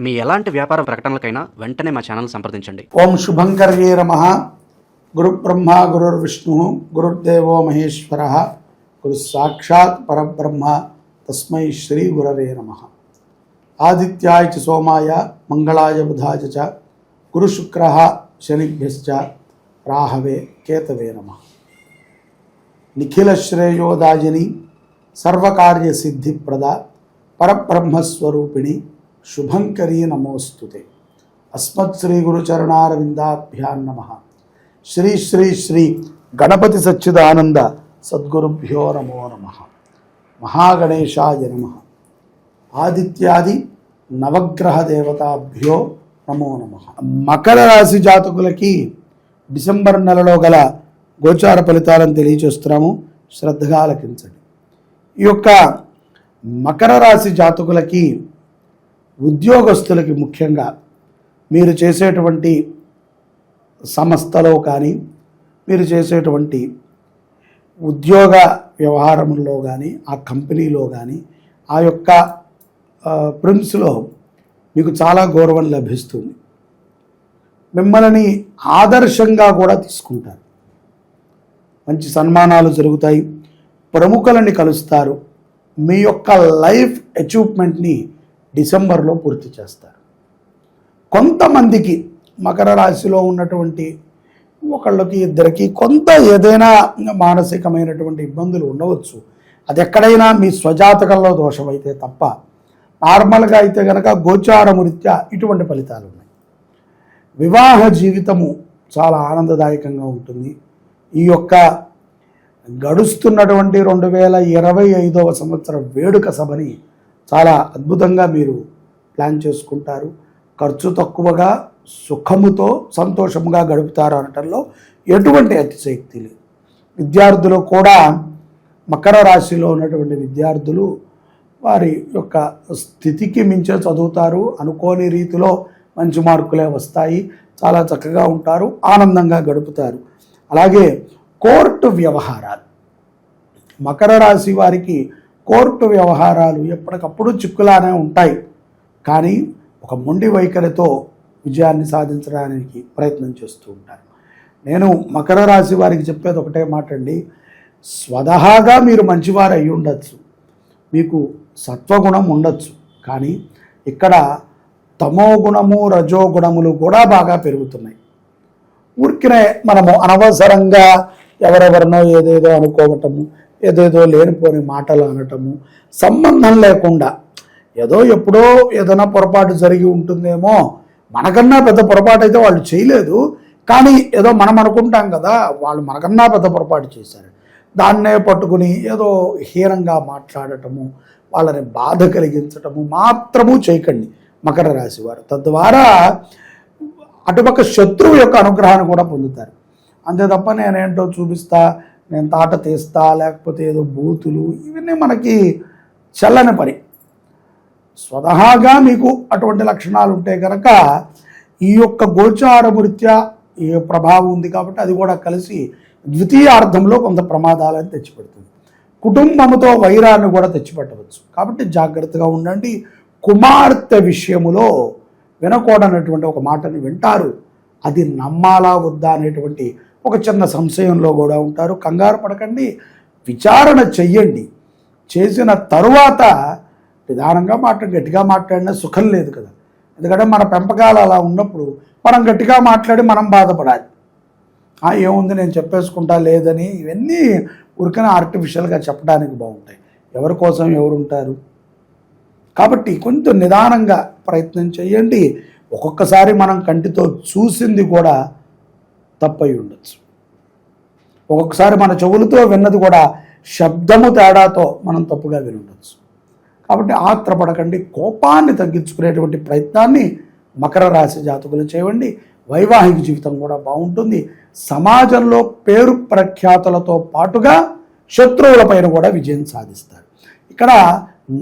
మీ ఎలాంటి వ్యాపార ప్రకటనలకైనా వెంటనే మా ఛానల్ సంప్రదించండి. ఓం శుభంకర్యే నమః. గురు బ్రహ్మ గురుర్విష్ణు గురుర్దేవో మహేశ్వర గురు సాక్షాత్ పరబ్రహ్మ తస్మై శ్రీ గురవే నమః. ఆదిత్యాయ చ సోమాయ మంగళాయ బుధాయ చ గురు శుక్రః శనిభ్యశ్చ రాహవే కేతవే నమః. నిఖిల శ్రేయోదాయిని సర్వకార్య సిద్ధిప్రద పరబ్రహ్మస్వరూపిణి శుభంకరీ నమోస్తుతే. అస్మత్ శ్రీ గురుచరణారవిందాభ్యాం నమః. శ్రీ శ్రీ శ్రీ గణపతి సచ్చిదానంద సద్గురుభ్యో నమో నమః. మహాగణేశాయ నమః. ఆదిత్యాది నవగ్రహ దేవతాభ్యో నమో నమః. మకర రాశి జాతకులకి డిసెంబర్ నెలలో గల గోచార ఫలితాలను తెలియజేస్తున్నాము, శ్రద్ధగా ఆలకించండి. ఈ యొక్క మకర రాశి జాతకులకి, ఉద్యోగస్తులకి ముఖ్యంగా మీరు చేసేటువంటి సంస్థలో కానీ, మీరు చేసేటువంటి ఉద్యోగ వ్యవహారంలో కానీ, ఆ కంపెనీలో కానీ, ఆ యొక్క ప్రిమ్స్లో మీకు చాలా గౌరవం లభిస్తుంది. మిమ్మల్ని ఆదర్శంగా కూడా తీసుకుంటారు. మంచి సన్మానాలు జరుగుతాయి. ప్రముఖులని కలుస్తారు. మీ యొక్క లైఫ్ అచీవ్మెంట్ని డిసెంబర్లో పూర్తి చేస్తారు. కొంతమందికి మకర రాశిలో ఉన్నటువంటి ఒకళ్ళకి ఇద్దరికి కొంత ఏదైనా మానసికమైనటువంటి ఇబ్బందులు ఉండవచ్చు. అది ఎక్కడైనా మీ స్వజాతకంలో దోషమైతే తప్ప, నార్మల్గా అయితే కనుక గోచారమురీత్యా ఇటువంటి ఫలితాలు ఉన్నాయి. వివాహ జీవితము చాలా ఆనందదాయకంగా ఉంటుంది. ఈ యొక్క గడుస్తున్నటువంటి 2025వ సంవత్సరం వేడుక సభని చాలా అద్భుతంగా మీరు ప్లాన్ చేసుకుంటారు. ఖర్చు తక్కువగా సుఖముతో సంతోషముగా గడుపుతారు అనటంలో ఎటువంటి అతిశయోక్తి లేదు. విద్యార్థులు కూడా, మకర రాశిలో ఉన్నటువంటి విద్యార్థులు వారి యొక్క స్థితికి మించే చదువుతారు. అనుకోని రీతిలో మంచి మార్కులే వస్తాయి. చాలా చక్కగా ఉంటారు, ఆనందంగా గడుపుతారు. అలాగే కోర్టు వ్యవహారాలు, మకర రాశి వారికి కోర్టు వ్యవహారాలు ఎప్పటికప్పుడు చిక్కులానే ఉంటాయి. కానీ ఒక మొండి వైఖరితో విజయాన్ని సాధించడానికి ప్రయత్నం చేస్తూ ఉంటారు. నేను మకర రాశి వారికి చెప్పేది ఒకటే మాట అండి. స్వతహాగా మీరు మంచివారు అయి ఉండొచ్చు, మీకు సత్వగుణం ఉండొచ్చు. కానీ ఇక్కడ తమో గుణము, రజోగుణములు కూడా బాగా పెరుగుతున్నాయి. ఊరికినే మనము అనవసరంగా ఎవరెవరినో ఏదేదో అనుకోవటము, ఏదేదో లేనిపోని మాటలు అనటము, సంబంధం లేకుండా ఏదో ఎప్పుడో ఏదైనా పొరపాటు జరిగి ఉంటుందేమో, మనకన్నా పెద్ద పొరపాటు అయితే వాళ్ళు చేయలేదు, కానీ ఏదో మనం అనుకుంటాం కదా వాళ్ళు మనకన్నా పెద్ద పొరపాటు చేశారు, దాన్నే పట్టుకుని ఏదో హీనంగా మాట్లాడటము, వాళ్ళని బాధ కలిగించటము మాత్రము చేయకండి మకర రాశి వారు. తద్వారా అటుపక్క శత్రువు యొక్క అనుగ్రహాన్ని కూడా పొందుతారు. అంతే తప్ప నేనేంటో చూపిస్తా, నేను తాట తీస్తా, లేకపోతే ఏదో బూతులు, ఇవన్నీ మనకి చల్లని పని. స్వతహాగా మీకు అటువంటి లక్షణాలు ఉంటే కనుక ఈ యొక్క గోచారమృత్యా ఈ ప్రభావం ఉంది కాబట్టి అది కూడా కలిసి ద్వితీయార్థంలో కొంత ప్రమాదాలను తెచ్చిపెడుతుంది. కుటుంబంతో వైరాన్ని కూడా తెచ్చిపెట్టవచ్చు. కాబట్టి జాగ్రత్తగా ఉండండి. కుమార్తె విషయములో వినకూడనటువంటి ఒక మాటను వింటారు. అది నమ్మాలా వద్దా అనేటువంటి ఒక చిన్న సంశయంలో కూడా ఉంటారు. కంగారు పడకండి, విచారణ చెయ్యండి. చేసిన తరువాత నిదానంగా గట్టిగా మాట్లాడినా సుఖం లేదు కదా. ఎందుకంటే మన పెంపకాలు అలా ఉన్నప్పుడు మనం గట్టిగా మాట్లాడి మనం బాధపడాలి. ఏముంది నేను చెప్పేసుకుంటా లేదని, ఇవన్నీ ఊరికనే ఆర్టిఫిషియల్గా చెప్పడానికి బాగుంటాయి. ఎవరి కోసం ఎవరు ఉంటారు. కాబట్టి కొంచెం నిదానంగా ప్రయత్నం చేయండి. ఒక్కొక్కసారి మనం కంటితో చూసింది కూడా తప్పై ఉండొచ్చు. ఒక్కొక్కసారి మన చెవులతో విన్నది కూడా శబ్దము తేడాతో మనం తప్పుగా విని ఉండొచ్చు. కాబట్టి ఆత్రపడకండి. కోపాన్ని తగ్గించుకునేటువంటి ప్రయత్నాన్ని మకర రాశి జాతకులు చేయండి. వైవాహిక జీవితం కూడా బాగుంటుంది. సమాజంలో పేరు ప్రఖ్యాతులతో పాటుగా శత్రువులపైన కూడా విజయం సాధిస్తారు. ఇక్కడ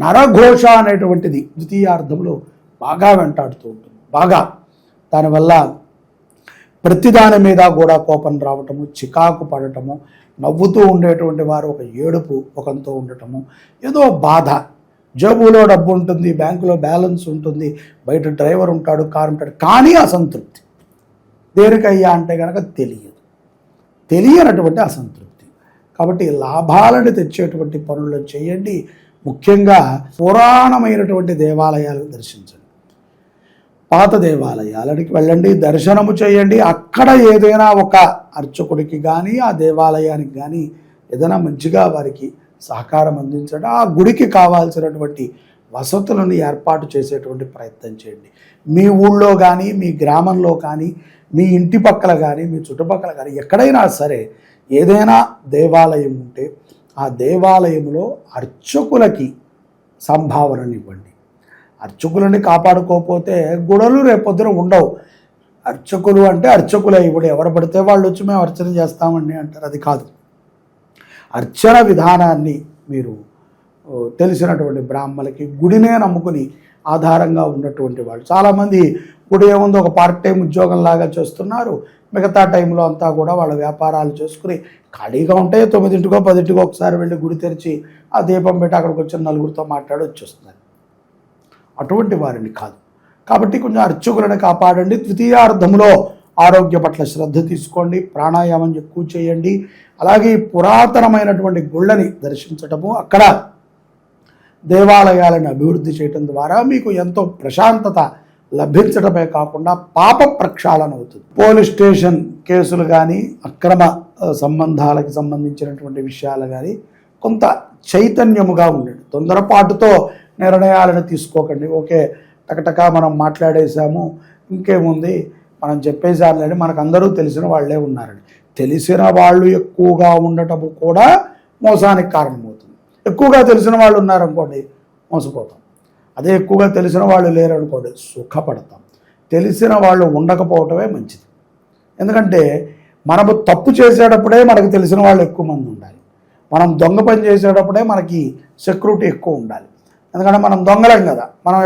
నరఘోష అనేటువంటిది ద్వితీయార్థంలో బాగా వెంటాడుతూ ఉంటుంది. బాగా దానివల్ల ప్రతిదాని మీద కూడా కోపం రావటము, చికాకు పడటము, నవ్వుతూ ఉండేటువంటి వారు ఒక ఏడుపు ముఖంతో ఉండటము, ఏదో బాధ, జేబులో డబ్బు ఉంటుంది, బ్యాంకులో బ్యాలెన్స్ ఉంటుంది, బయట డ్రైవర్ ఉంటాడు, కారు ఉంటాడు, కానీ అసంతృప్తి. దేనికయ్యా అంటే కనుక తెలియనటువంటి అసంతృప్తి. కాబట్టి లాభాలను తెచ్చేటువంటి పనులు చేయండి. ముఖ్యంగా పురాణమైనటువంటి దేవాలయాలు దర్శించండి, పాత దేవాలయాలకి వెళ్ళండి, దర్శనము చేయండి. అక్కడ ఏదైనా ఒక అర్చకుడికి కానీ ఆ దేవాలయానికి కానీ ఏదైనా మంచిగా వారికి సహకారం అందించడం, ఆ గుడికి కావాల్సినటువంటి వసతులను ఏర్పాటు చేసేటువంటి ప్రయత్నం చేయండి. మీ ఊళ్ళో కానీ మీ గ్రామంలో కానీ మీ ఇంటి పక్కల కానీ మీ చుట్టుపక్కల కానీ ఎక్కడైనా సరే ఏదైనా దేవాలయం ఉంటే ఆ దేవాలయంలో అర్చకులకి సంభావనని ఇవ్వండి. అర్చకులని కాపాడుకోకపోతే గుడులు రేపొద్దున ఉండవు. అర్చకులు అంటే అర్చకులే. ఇప్పుడు ఎవరు పడితే వాళ్ళు వచ్చి మేము అర్చన చేస్తామండి అంటారు, అది కాదు. అర్చన విధానాన్ని మీరు తెలిసినటువంటి బ్రాహ్మణులకి, గుడినే నమ్ముకుని ఆధారంగా ఉన్నటువంటి వాళ్ళు చాలామంది గుడి ఏముంది ఒక పార్ట్ టైం ఉద్యోగం లాగా చేస్తున్నారు, మిగతా టైంలో అంతా కూడా వాళ్ళ వ్యాపారాలు చేసుకుని ఖాళీగా ఉంటే 9ంటికో 10ంటికో ఒకసారి వెళ్ళి గుడి తెరిచి ఆ దీపం పెట్టి అక్కడికి వచ్చిన నలుగురితో మాట్లాడి వచ్చేస్తున్నారు. అటువంటి వారిని కాదు. కాబట్టి కొంచెం అర్చకులను కాపాడండి. తృతీయార్థంలో ఆరోగ్య పట్ల శ్రద్ధ తీసుకోండి, ప్రాణాయామం ఎక్కువ చేయండి. అలాగే పురాతనమైనటువంటి గుళ్ళని దర్శించటము, అక్కడ దేవాలయాలను అభివృద్ధి చేయటం ద్వారా మీకు ఎంతో ప్రశాంతత లభించడమే కాకుండా పాప ప్రక్షాళన అవుతుంది. పోలీస్ స్టేషన్ కేసులు కానీ అక్రమ సంబంధాలకు సంబంధించినటువంటి విషయాలు కానీ కొంత చైతన్యముగా ఉండండి. తొందరపాటుతో నిర్ణయాలను తీసుకోకండి. ఓకే టకటకా మనం మాట్లాడేసాము, ఇంకేముంది మనం చెప్పేసారులేని, మనకు అందరూ తెలిసిన వాళ్ళే ఉన్నారని. తెలిసిన వాళ్ళు ఎక్కువగా ఉండటము కూడా మోసానికి కారణమవుతుంది. ఎక్కువగా తెలిసిన వాళ్ళు ఉన్నారనుకోండి మోసపోతాం. అదే ఎక్కువగా తెలిసిన వాళ్ళు లేరనుకోండి సుఖపడతాం. తెలిసిన వాళ్ళు ఉండకపోవటమే మంచిది. ఎందుకంటే మనము తప్పు చేసేటప్పుడే మనకు తెలిసిన వాళ్ళు ఎక్కువ మంది ఉండాలి. మనం దొంగ పని చేసేటప్పుడే మనకి సెక్యూరిటీ ఎక్కువ ఉండాలి. ఎందుకంటే మనం దొంగలేం కదా, మనం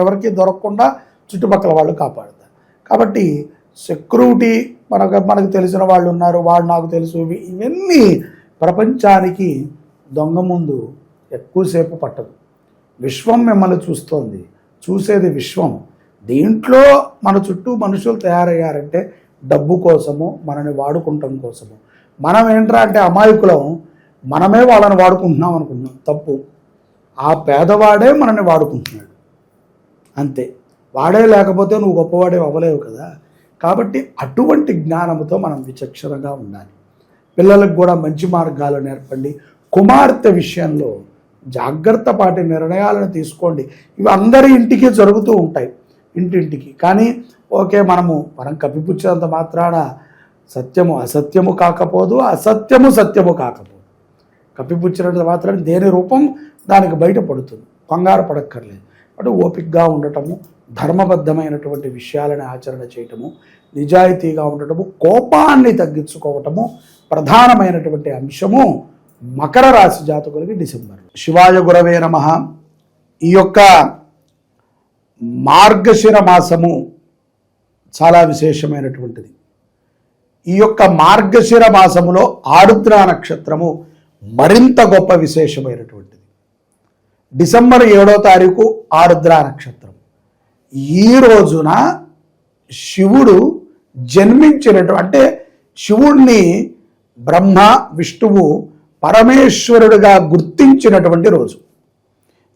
ఎవరికి దొరకకుండా చుట్టుపక్కల వాళ్ళు కాపాడుతారు. కాబట్టి సెక్యూరిటీ మనకు తెలిసిన వాళ్ళు ఉన్నారు, వాళ్ళు నాకు తెలుసు, ఇవన్నీ ప్రపంచానికి దొంగ ముందు ఎక్కువసేపు పట్టదు. విశ్వం మిమ్మల్ని చూస్తోంది, చూసేది విశ్వం. దీంట్లో మన చుట్టూ మనుషులు తయారయ్యారంటే డబ్బు కోసము, మనని వాడుకుంటాం కోసము. మనం ఏంట్రా అంటే అమాయకులం, మనమే వాళ్ళని వాడుకుంటున్నాం అనుకుంటున్నాం. తప్పు. ఆ పేదవాడే మనని వాడుకుంటున్నాడు అంతే. వాడే లేకపోతే నువ్వు గొప్పవాడే అవ్వలేవు కదా. కాబట్టి అటువంటి జ్ఞానంతో మనం విచక్షణగా ఉండాలి. పిల్లలకు కూడా మంచి మార్గాలు నేర్పండి. కుమార్తె విషయంలో జాగ్రత్త పాటి నిర్ణయాలను తీసుకోండి. ఇవి అందరి ఇంటికి జరుగుతూ ఉంటాయి, ఇంటింటికి. కానీ ఓకే మనం కప్పిపుచ్చినంత మాత్రాన సత్యము అసత్యము కాకపోదు, అసత్యము సత్యము కాకపోదు. కప్పిపుచ్చినంత మాత్రాన దేని రూపం దానికి బయటపడుతుంది. కంగారు పడక్కర్లేదు. అటు ఓపికగా ఉండటము, ధర్మబద్ధమైనటువంటి విషయాలను ఆచరణ చేయటము, నిజాయితీగా ఉండటము, కోపాన్ని తగ్గించుకోవటము ప్రధానమైనటువంటి అంశము మకర రాశి జాతకులకి డిసెంబర్. శివాయ గురవే నమః. ఈ యొక్క మార్గశిర మాసము చాలా విశేషమైనటువంటిది. ఈ యొక్క మార్గశిర మాసములో ఆరుద్ర నక్షత్రము మరింత గొప్ప విశేషమైనటువంటిది. డిసెంబర్ 7వ తారీఖు ఆరుద్ర నక్షత్రం. ఈ రోజున శివుడు జన్మించినటువంటి, అంటే శివుడిని బ్రహ్మ విష్ణువు పరమేశ్వరుడిగా గుర్తించినటువంటి రోజు.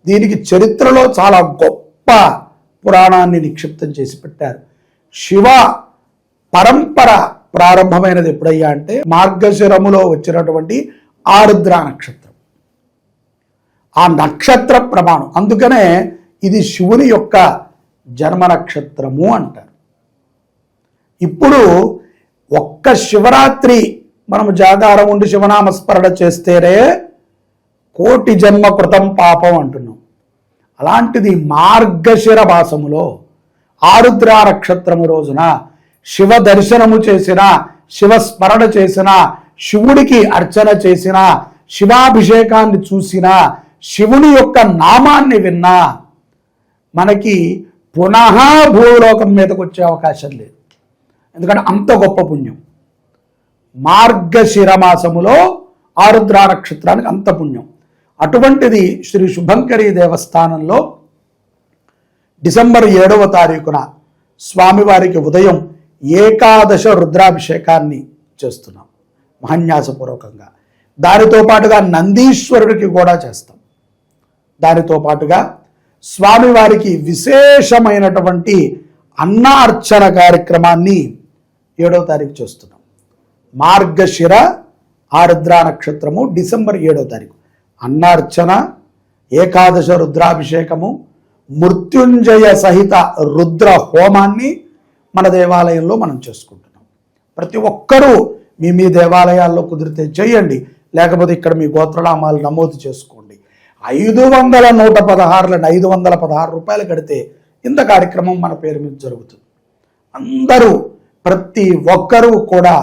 దీనికి చరిత్రలో చాలా గొప్ప పురాణాన్ని నిక్షిప్తం చేసి పెట్టారు. శివ పరంపర ప్రారంభమైనది ఎప్పుడయ్యా అంటే మార్గశిరములో వచ్చినటువంటి ఆరుద్ర నక్షత్రం. ఆ నక్షత్ర ప్రమాణం, అందుకనే ఇది శివుని యొక్క జన్మ నక్షత్రము అంటారు. ఇప్పుడు ఒక్క శివరాత్రి మనము జాగారం ఉండి శివనామస్మరణ చేస్తేనే కోటి జన్మ కృతం పాపం అంటున్నాం. అలాంటిది మార్గశిర మాసములో ఆరుద్ర నక్షత్రము రోజున శివ దర్శనము చేసిన, శివస్మరణ చేసిన, శివుడికి అర్చన చేసిన, శివాభిషేకాన్ని చూసిన, శివుని యొక్క నామాన్ని విన్నా మనకి పునః భూలోకం మీదకి వచ్చే అవకాశం లేదు. ఎందుకంటే అంత గొప్ప పుణ్యం. మార్గశిర మాసములో ఆరుద్ర నక్షత్రానికి అంత పుణ్యం. అటువంటిది శ్రీ శుభంకరి దేవస్థానంలో డిసెంబర్ 7వ తారీఖున స్వామివారికి ఉదయం ఏకాదశ రుద్రాభిషేకాన్ని చేస్తున్నాం మహాన్యాసపూర్వకంగా. దానితో పాటుగా నందీశ్వరుడికి కూడా చేస్తాం. దానితో పాటుగా స్వామివారికి విశేషమైనటువంటి అన్నార్చన కార్యక్రమాన్ని 7వ తారీఖు చేస్తున్నాం. మార్గశిర ఆరుద్ర నక్షత్రము డిసెంబర్ 7వ తారీఖు అన్నార్చన, ఏకాదశ రుద్రాభిషేకము, మృత్యుంజయ సహిత రుద్ర హోమాన్ని మన దేవాలయంలో మనం చేసుకుంటున్నాం. ప్రతి ఒక్కరూ మీ దేవాలయాల్లో కుదిరితే చేయండి, లేకపోతే ఇక్కడ మీ గోత్రనామాలు నమోదు చేసుకోండి. 516 రూపాయలు కడితే ఇంత కార్యక్రమం మన పేరు మీద జరుగుతుంది. అందరూ ప్రతి ఒక్కరూ కూడా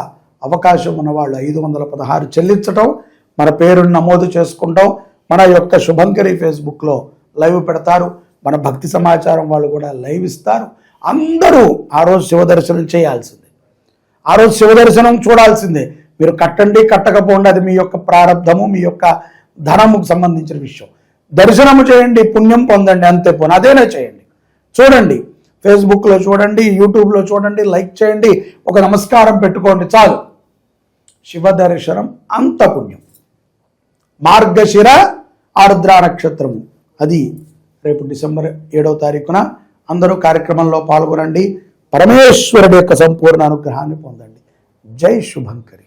అవకాశం ఉన్నవాళ్ళు 516 చెల్లించటం, మన పేరును నమోదు చేసుకుంటాం. మన యొక్క శుభంకరి ఫేస్బుక్లో లైవ్ పెడతారు, మన భక్తి సమాచారం వాళ్ళు కూడా లైవ్ ఇస్తారు. అందరూ ఆ రోజు శివదర్శనం చేయాల్సిందే, ఆ రోజు శివదర్శనం చూడాల్సిందే. మీరు కట్టండి కట్టకపోండి, అది మీ యొక్క ప్రారంధము, మీ యొక్క ధనముకు సంబంధించిన విషయం. దర్శనము చేయండి, పుణ్యం పొందండి, అంతే పోను అదేనే చేయండి. చూడండి, ఫేస్బుక్లో చూడండి, యూట్యూబ్లో చూడండి, లైక్ చేయండి, ఒక నమస్కారం పెట్టుకోండి, చాలు. శివ దర్శనం అంత పుణ్యం. మార్గశిర ఆరుద్ర నక్షత్రము అది రేపు డిసెంబర్ 7వ తారీఖున. అందరూ కార్యక్రమంలో పాల్గొనండి, పరమేశ్వరుడి యొక్క సంపూర్ణ అనుగ్రహాన్ని పొందండి. జై శుభంకరి.